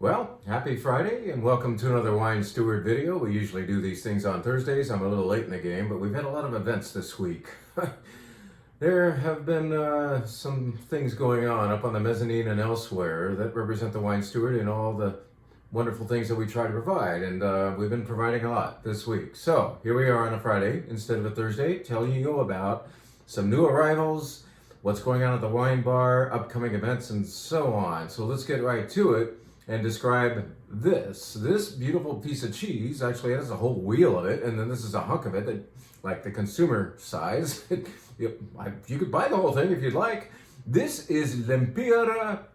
Well, happy Friday and welcome to another Wine Steward video. We usually do these things on Thursdays. I'm a little late in the game, but we've had a lot of events this week. There have been some things going on up on the mezzanine and elsewhere that represent the Wine Steward and all the wonderful things that we try to provide. And we've been providing a lot this week. So here we are on a Friday instead of a Thursday, telling you about some new arrivals, what's going on at the wine bar, upcoming events, and so on. So let's get right to it and describe this. This beautiful piece of cheese actually has a whole wheel of it, and then this is a hunk of it that, like the consumer size, you could buy the whole thing if you'd like. This is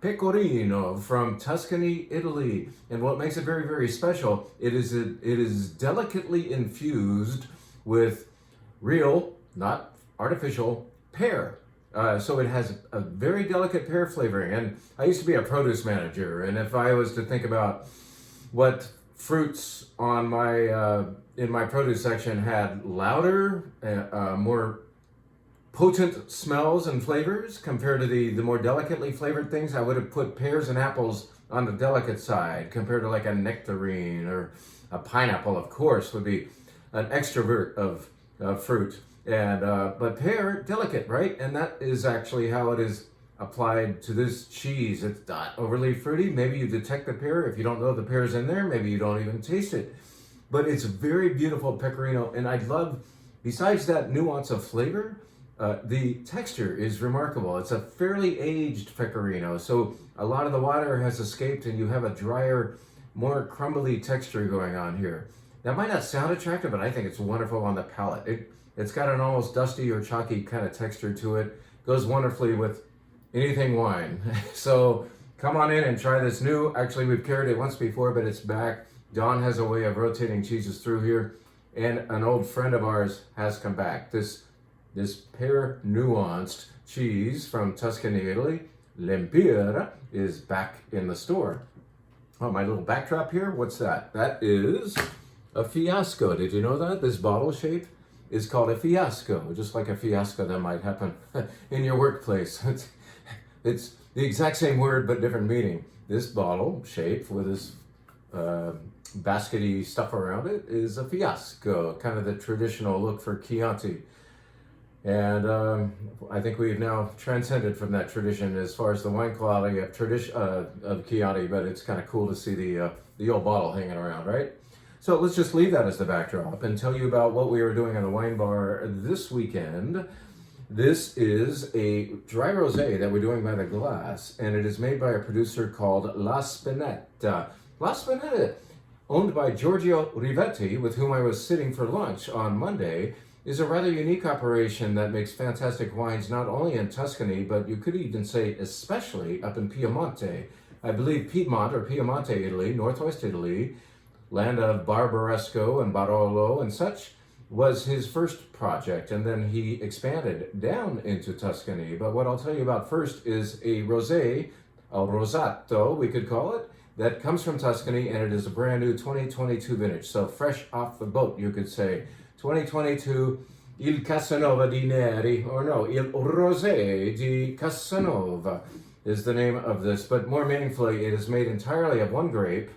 Pecorino from Tuscany, Italy. And what makes it very, very special, it is delicately infused with real, not artificial, pear. So it has a very delicate pear flavoring. And I used to be a produce manager, and if I was to think about what fruits on my in my produce section had louder, more potent smells and flavors compared to the more delicately flavored things, I would have put pears and apples on the delicate side compared to like a nectarine, or a pineapple, of course, would be an extrovert of fruit. And but pear, delicate, right? And that is actually how it is applied to this cheese. It's not overly fruity. Maybe you detect the pear. If you don't know the pear's in there, maybe you don't even taste it. But it's very beautiful Pecorino. And I love, besides that nuance of flavor, the texture is remarkable. It's a fairly aged Pecorino. So a lot of the water has escaped and you have a drier, more crumbly texture going on here. That might not sound attractive, but I think it's wonderful on the palate. It's got an almost dusty or chalky kind of texture to it. Goes wonderfully with anything wine. So come on in and try this new. Actually, we've carried it once before, but it's back. Don has a way of rotating cheeses through here. And an old friend of ours has come back. This pear nuanced cheese from Tuscany, Italy, Pears, is back in the store. Oh, my little backdrop here, what's that? That is a fiasco. Did you know that? This bottle shape is called a fiasco, just like a fiasco that might happen in your workplace. It's the exact same word, but different meaning. This bottle shape with this baskety stuff around it is a fiasco, kind of the traditional look for Chianti. And I think we've now transcended from that tradition as far as the wine quality of Chianti, but it's kind of cool to see the old bottle hanging around, right? So let's just leave that as the backdrop and tell you about what we were doing on the wine bar this weekend. This is a dry rosé that we're doing by the glass, and it is made by a producer called La Spinetta. La Spinetta, owned by Giorgio Rivetti, with whom I was sitting for lunch on Monday, is a rather unique operation that makes fantastic wines not only in Tuscany, but you could even say especially up in Piemonte. I believe Piedmont or Piemonte, Italy, northwest Italy, land of Barbaresco and Barolo and such, was his first project, and then he expanded down into Tuscany. But what I'll tell you about first is a rosé, a rosato we could call it, that comes from Tuscany, and it is a brand new 2022 vintage, so fresh off the boat, you could say. 2022 Il Casanova di Neri, or no, Il Rosé di Casanova is the name of this, but more meaningfully, it is made entirely of one grape.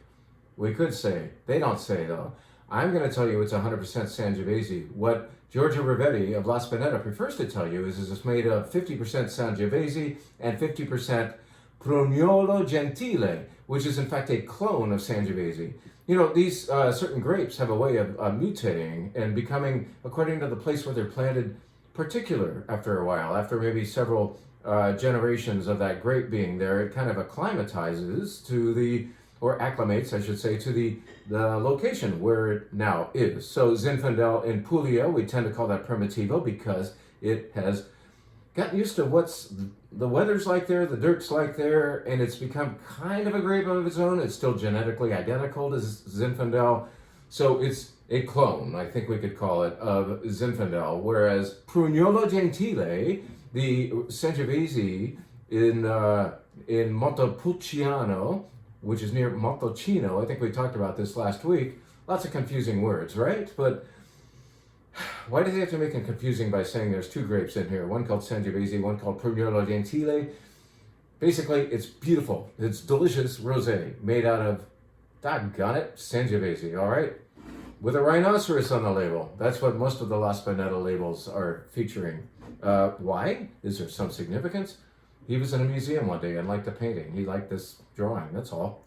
We could say, they don't say though. I'm going to tell you it's 100% Sangiovese. What Giorgio Rivetti of La Spinetta prefers to tell you is it's made of 50% Sangiovese and 50% Prugnolo Gentile, which is in fact a clone of Sangiovese. You know, these certain grapes have a way of mutating and becoming, according to the place where they're planted, particular after a while. After maybe several generations of that grape being there, it kind of acclimatizes to the, or acclimates, I should say, to the location where it now is. So Zinfandel in Puglia, we tend to call that Primitivo because it has gotten used to what's the weather's like there, the dirt's like there, and it's become kind of a grape of its own. It's still genetically identical to Zinfandel, so it's a clone, I think we could call it, of Zinfandel, whereas Prugnolo Gentile, the Sangiovese in Montepulciano, which is near Montalcino, I think we talked about this last week. Lots of confusing words, right? But why do they have to make it confusing by saying there's two grapes in here? One called Sangiovese, one called Prugnolo Gentile. Basically, it's beautiful. It's delicious rosé made out of, doggone it, Sangiovese, all right? With a rhinoceros on the label. That's what most of the La Spinetta labels are featuring. Why? Is there some significance? He was in a museum one day and liked the painting. He liked this drawing, that's all.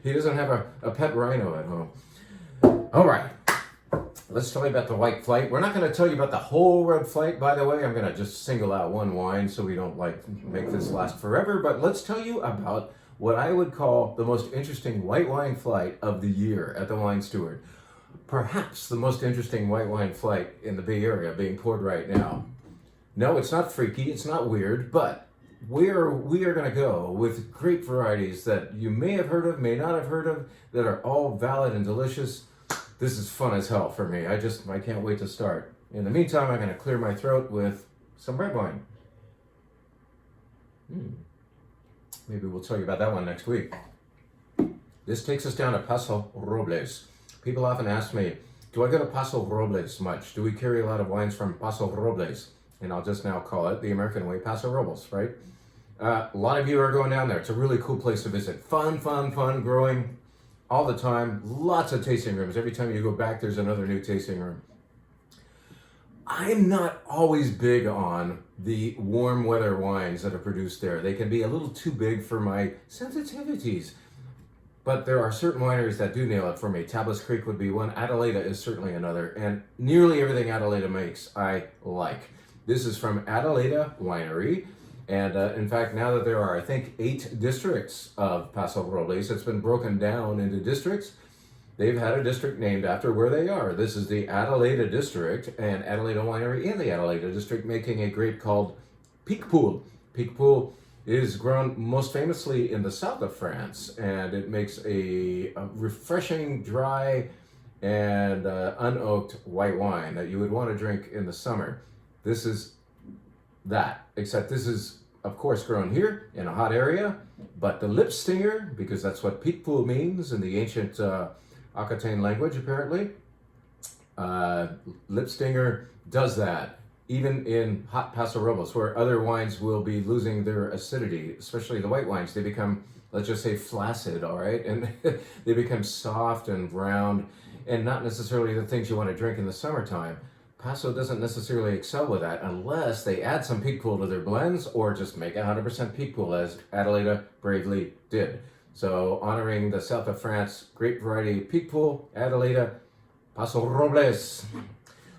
He doesn't have a pet rhino at home. All right, let's tell you about the white flight. We're not going to tell you about the whole red flight, by the way. I'm going to just single out one wine so we don't make this last forever. But let's tell you about what I would call the most interesting white wine flight of the year at the Wine Steward. Perhaps the most interesting white wine flight in the Bay Area being poured right now. No, it's not freaky, it's not weird, but we are going to go with grape varieties that you may have heard of, may not have heard of, that are all valid and delicious. This is fun as hell for me. I can't wait to start. In the meantime, I'm going to clear my throat with some red wine. Maybe we'll tell you about that one next week. This takes us down to Paso Robles. People often ask me, do I go to Paso Robles much? Do we carry a lot of wines from Paso Robles? And I'll just now call it the American way, Paso Robles, right? A lot of you are going down there. It's a really cool place to visit. Fun, growing all the time. Lots of tasting rooms. Every time you go back, there's another new tasting room. I'm not always big on the warm weather wines that are produced there. They can be a little too big for my sensitivities. But there are certain wineries that do nail it for me. Tablas Creek would be one. Adelaida is certainly another. And nearly everything Adelaida makes, I like. This is from Adelaida Winery. And in fact, now that there are, I think, 8 districts of Paso Robles, it's been broken down into districts. They've had a district named after where they are. This is the Adelaida District, and Adelaida Winery in the Adelaida District making a grape called Picpoul. Picpoul is grown most famously in the south of France, and it makes a refreshing, dry, and unoaked white wine that you would want to drink in the summer. This is that, except this is, of course, grown here in a hot area, but the lip stinger, because that's what Picpoul means in the ancient Aquitaine language, apparently, lip stinger does that. Even in hot Paso Robles, where other wines will be losing their acidity, especially the white wines, they become, let's just say, flaccid, all right? And they become soft and round, and not necessarily the things you want to drink in the summertime. Paso doesn't necessarily excel with that unless they add some Picpoul to their blends or just make 100% Picpoul, as Adelaida bravely did. So honoring the south of France grape variety Picpoul, Adelaida, Paso Robles.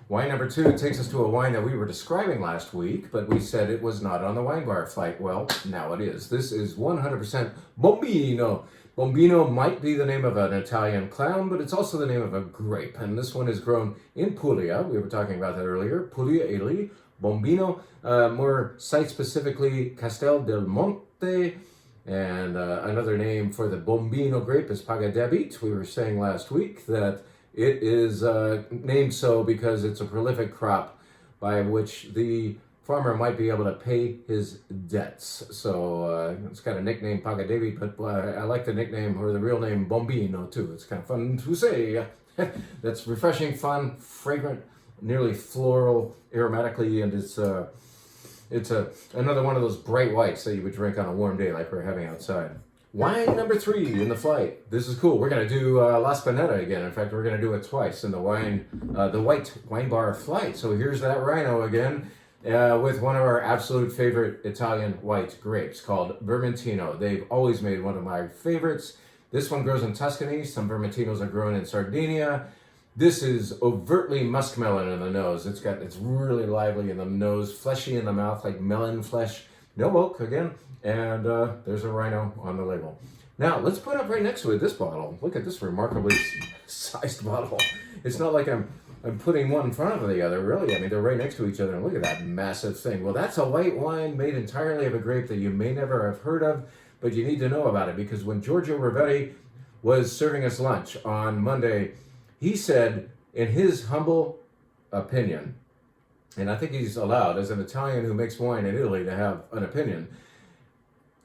Wine number 2 takes us to a wine that we were describing last week, but we said it was not on the wine bar flight. Well, now it is. This is 100% Bombino. Bombino might be the name of an Italian clown, but it's also the name of a grape. And this one is grown in Puglia. We were talking about that earlier. Puglia, Italy. Bombino, more site-specifically Castel del Monte. And another name for the Bombino grape is Pagadebit. We were saying last week that it is named so because it's a prolific crop by which the farmer might be able to pay his debts. So it's got a nickname, Pagadebit, but I like the nickname, or the real name, Bombino, too. It's kind of fun to say. That's refreshing, fun, fragrant, nearly floral, aromatically, and it's another one of those bright whites that you would drink on a warm day like we're having outside. Wine number 3 in the flight. This is cool. We're going to do La Spinetta again. In fact, we're going to do it twice in the white wine bar flight. So here's that Rhino again with one of our absolute favorite Italian white grapes called Vermentino. They've always made one of my favorites. This one grows in Tuscany. Some Vermentinos are grown in Sardinia. This is overtly muskmelon in the nose. It's really lively in the nose, fleshy in the mouth like melon flesh. No oak again. And there's a Rhino on the label. Now, let's put up right next to it this bottle. Look at this remarkably sized bottle. It's not like I'm putting one in front of the other, really. I mean, they're right next to each other, and look at that massive thing. Well, that's a white wine made entirely of a grape that you may never have heard of, but you need to know about it, because when Giorgio Rivetti was serving us lunch on Monday, he said, in his humble opinion, and I think he's allowed, as an Italian who makes wine in Italy, to have an opinion,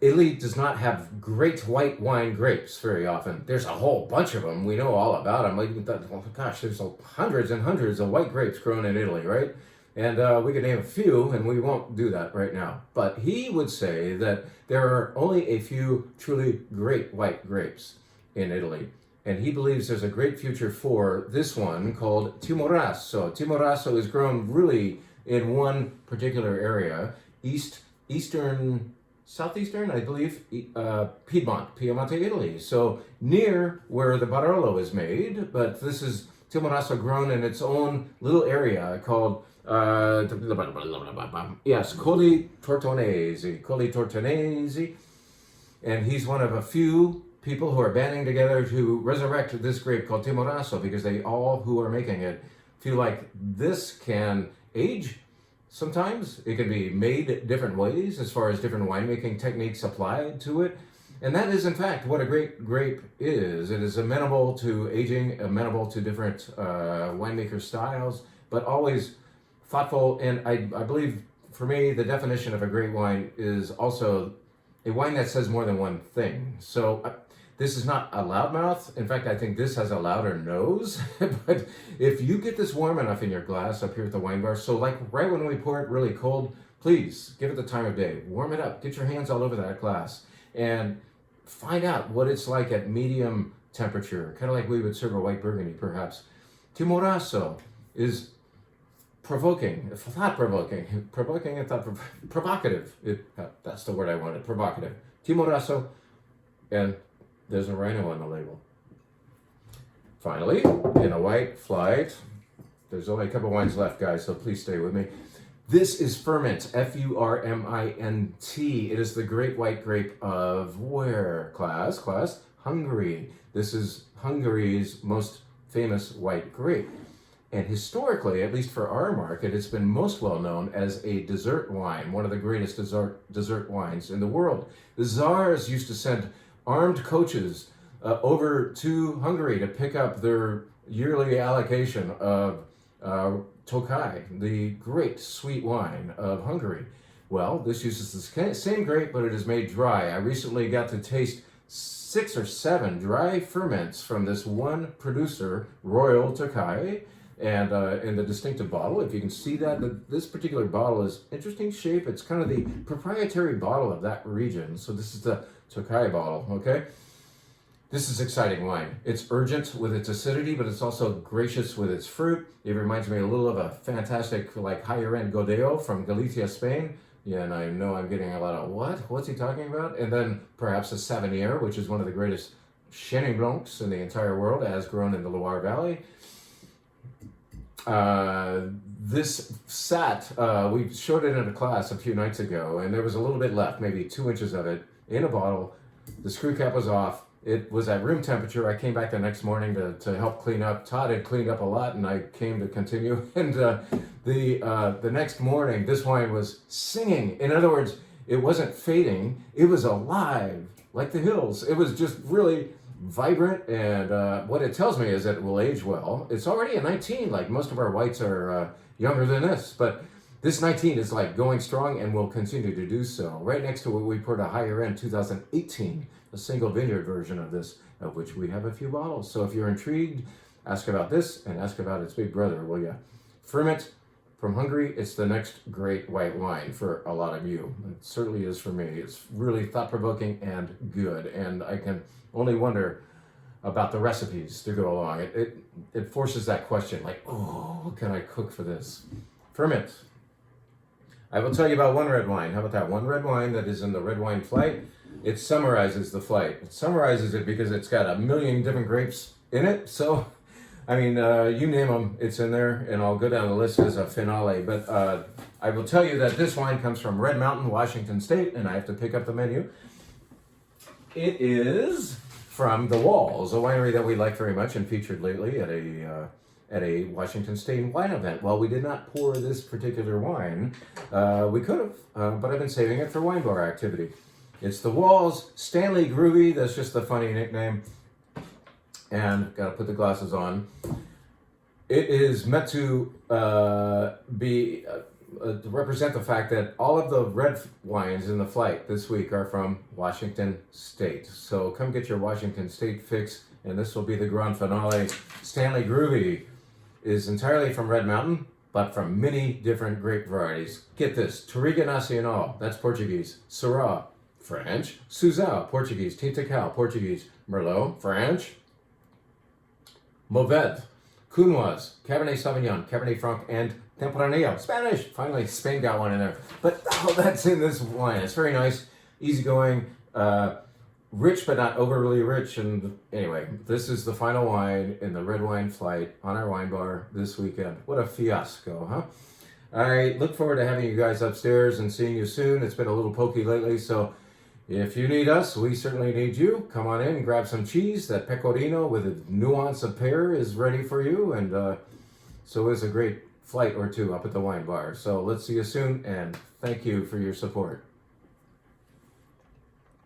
Italy does not have great white wine grapes very often. There's a whole bunch of them. We know all about them. Like, gosh, there's hundreds and hundreds of white grapes grown in Italy, right? And we could name a few, and we won't do that right now. But he would say that there are only a few truly great white grapes in Italy. And he believes there's a great future for this one called Timorasso. Timorasso is grown really in one particular area, southeastern, I believe, Piemonte, Italy. So near where the Barolo is made, but this is Timorasso grown in its own little area called Colli Tortonesi, and he's one of a few people who are banding together to resurrect this grape called Timorasso, because they all who are making it feel like this can age. Sometimes it can be made different ways as far as different winemaking techniques applied to it. And that is, in fact, what a great grape is. It is amenable to aging, amenable to different winemaker styles, but always thoughtful. And I believe, for me, the definition of a great wine is also a wine that says more than one thing. So this is not a loudmouth. In fact, I think this has a louder nose. But if you get this warm enough in your glass up here at the wine bar, so like right when we pour it really cold, please give it the time of day. Warm it up. Get your hands all over that glass. And find out what it's like at medium temperature, kind of like we would serve a white burgundy, perhaps. Timorasso is provocative. That's the word I wanted, provocative. Timorasso, and there's a Rhino on the label. Finally, in a white flight, there's only a couple wines left, guys, so please stay with me. This is Furmint, F-U-R-M-I-N-T. It is the great white grape of where? Class? Hungary. This is Hungary's most famous white grape. And historically, at least for our market, it's been most well known as a dessert wine, one of the greatest dessert wines in the world. The czars used to send armed coaches over to Hungary to pick up their yearly allocation of Tokaj, the great sweet wine of Hungary. Well, this uses the same grape, but it is made dry. I recently got to taste 6 or 7 dry ferments from this one producer, Royal Tokaj, and in the distinctive bottle. If you can see that, this particular bottle is interesting shape. It's kind of the proprietary bottle of that region. So this is the Tokaj bottle, okay? This is exciting wine. It's urgent with its acidity, but it's also gracious with its fruit. It reminds me a little of a fantastic, like, higher-end Godeo from Galicia, Spain. Yeah, and I know I'm getting a lot of, what's he talking about? And then perhaps a Savennier, which is one of the greatest Chenin Blancs in the entire world, as grown in the Loire Valley. This sat, we showed it in a class a few nights ago, and there was a little bit left, maybe 2 inches of it, in a bottle. The screw cap was off. It was at room temperature. I came back the next morning to help clean up. Todd had cleaned up a lot, and I came to continue. And the next morning, this wine was singing. In other words, it wasn't fading. It was alive, like the hills. It was just really vibrant, and what it tells me is that it will age well. It's already a 19, like most of our whites are younger than this, but this 19 is like going strong and will continue to do so. Right next to it, we poured a higher end 2018, a single vineyard version of this, of which we have a few bottles. So if you're intrigued, ask about this and ask about its big brother, will ya? Furmint from Hungary, it's the next great white wine for a lot of you. It certainly is for me. It's really thought-provoking and good, and I can only wonder about the recipes to go along. It forces that question, like, oh, what can I cook for this? Furmint. I will tell you about one red wine. How about that? One red wine that is in the red wine flight. It summarizes the flight. It summarizes it because it's got a million different grapes in it. So, I mean, you name them, it's in there, and I'll go down the list as a finale. But I will tell you that this wine comes from Red Mountain, Washington State, and I have to pick up the menu. It is from The Walls, a winery that we like very much and featured lately at a Washington State wine event. Well, we did not pour this particular wine. We could have, but I've been saving it for wine bar activity. It's The Walls, Stanley Groovy, that's just the funny nickname. And gotta put the glasses on. It is meant to represent the fact that all of the red wines in the flight this week are from Washington State. So come get your Washington State fix, and this will be the grand finale. Stanley Groovy is entirely from Red Mountain, but from many different grape varieties. Get this, Touriga Nacional, that's Portuguese. Syrah, French. Suzal, Portuguese. Tinta Cal, Portuguese. Merlot, French. Mourvedre, Cunoise, Cabernet Sauvignon, Cabernet Franc, and Tempranillo, Spanish. Finally, Spain got one in there. But all that's in this wine. It's very nice, easygoing, rich but not overly rich. And anyway, this is the final wine in the red wine flight on our wine bar this weekend. What a fiasco, huh? I look forward to having you guys upstairs and seeing you soon. It's been a little pokey lately, so if you need us, we certainly need you. Come on in, grab some cheese. That Pecorino with a nuance of pear is ready for you, and so is a great flight or two up at the wine bar. So let's see you soon, and thank you for your support.